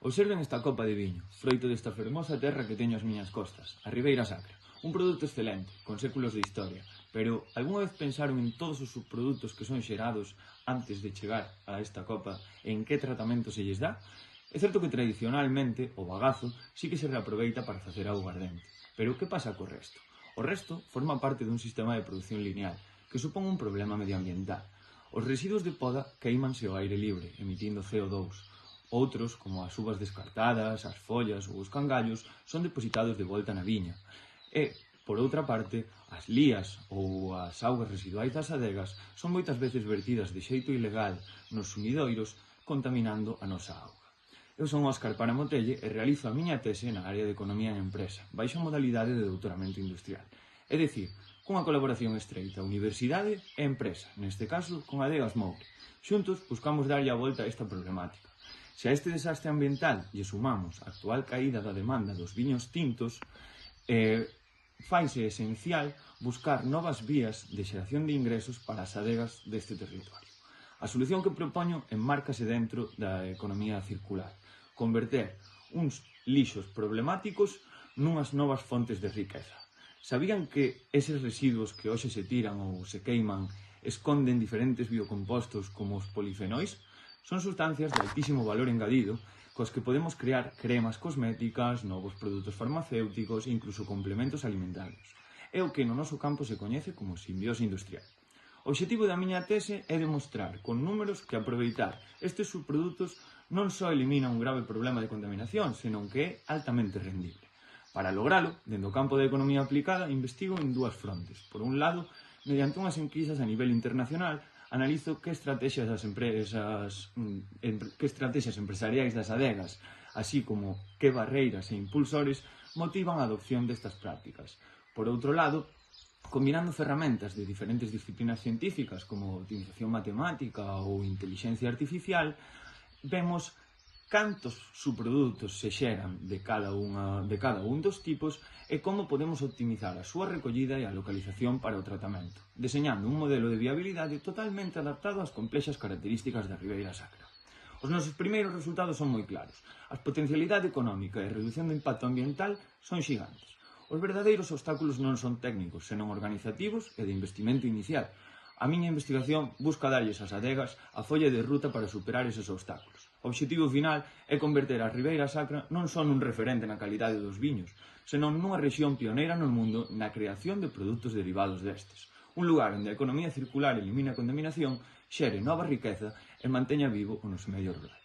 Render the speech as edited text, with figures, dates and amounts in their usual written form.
Observen esta copa de viño, froito desta fermosa terra que teño ás miñas costas, a Ribeira Sacra. Un produto excelente, con séculos de historia, pero algunha vez pensaron en todos os subprodutos que son xerados antes de chegar a esta copa e en que tratamento se lles dá? É certo que tradicionalmente o bagazo sí que se reaproveita para facer aguardente, pero que pasa co resto? O resto forma parte dun sistema de produción lineal, que supón un problema medioambiental. Os residuos de poda queimanse ao aire libre, emitindo CO2. Outros, como as uvas descartadas, as follas ou os cangallos, son depositados de volta na viña. E, por outra parte, as lías ou as augas residuais das adegas son moitas veces vertidas de xeito ilegal nos sumidoiros, contaminando a nosa auga. Eu son Óscar Paramotelle e realizo a miña tese na área de Economía e Empresa, baixo a modalidade de doutoramento industrial. É dicir, cunha colaboración estreita universidade e empresa, neste caso con Adegas Moure. Xuntos buscamos darlle a volta a esta problemática. Se a este desastre ambiental lle sumamos a actual caída da demanda dos viños tintos, faise esencial buscar novas vías de xeración de ingresos para as adegas deste territorio. A solución que propoño enmárcase dentro da economía circular, converter uns lixos problemáticos nunhas novas fontes de riqueza. Sabían que eses residuos que hoxe se tiran ou se queiman esconden diferentes biocompostos como os polifenóis? Son sustancias de altísimo valor engadido cos que podemos crear cremas cosméticas, novos produtos farmacéuticos e incluso complementos alimentarios. É o que no noso campo se coñece como simbiose industrial. O obxectivo da miña tese é demostrar con números que aproveitar estes subprodutos non só elimina un grave problema de contaminación, senón que é altamente rendible. Para logralo, dentro do campo da economía aplicada, investigo en dúas frontes. Por un lado, mediante unhas enquisas a nivel internacional, analizo que estrategias empresariais das adegas, así como que barreiras e impulsores motivan a adopción destas prácticas. Por outro lado, combinando ferramentas de diferentes disciplinas científicas como optimización matemática ou intelixencia artificial, vemos cantos subprodutos se xeran de cada un dos tipos e como podemos optimizar a súa recollida e a localización para o tratamento, deseñando un modelo de viabilidade totalmente adaptado ás complexas características da Ribeira Sacra. Os nosos primeiros resultados son moi claros. A potencialidade económica e a reducción do impacto ambiental son xigantes. Os verdadeiros obstáculos non son técnicos, senón organizativos e de investimento inicial. A miña investigación busca darlles ás adegas a folla de ruta para superar eses obstáculos. O obxectivo final é converter a Ribeira Sacra non só nun referente na calidade dos viños, senón nunha rexión pioneira no mundo na creación de produtos derivados destes. Un lugar onde a economía circular elimina a contaminación, xere nova riqueza e manteña vivo o noso medio rural.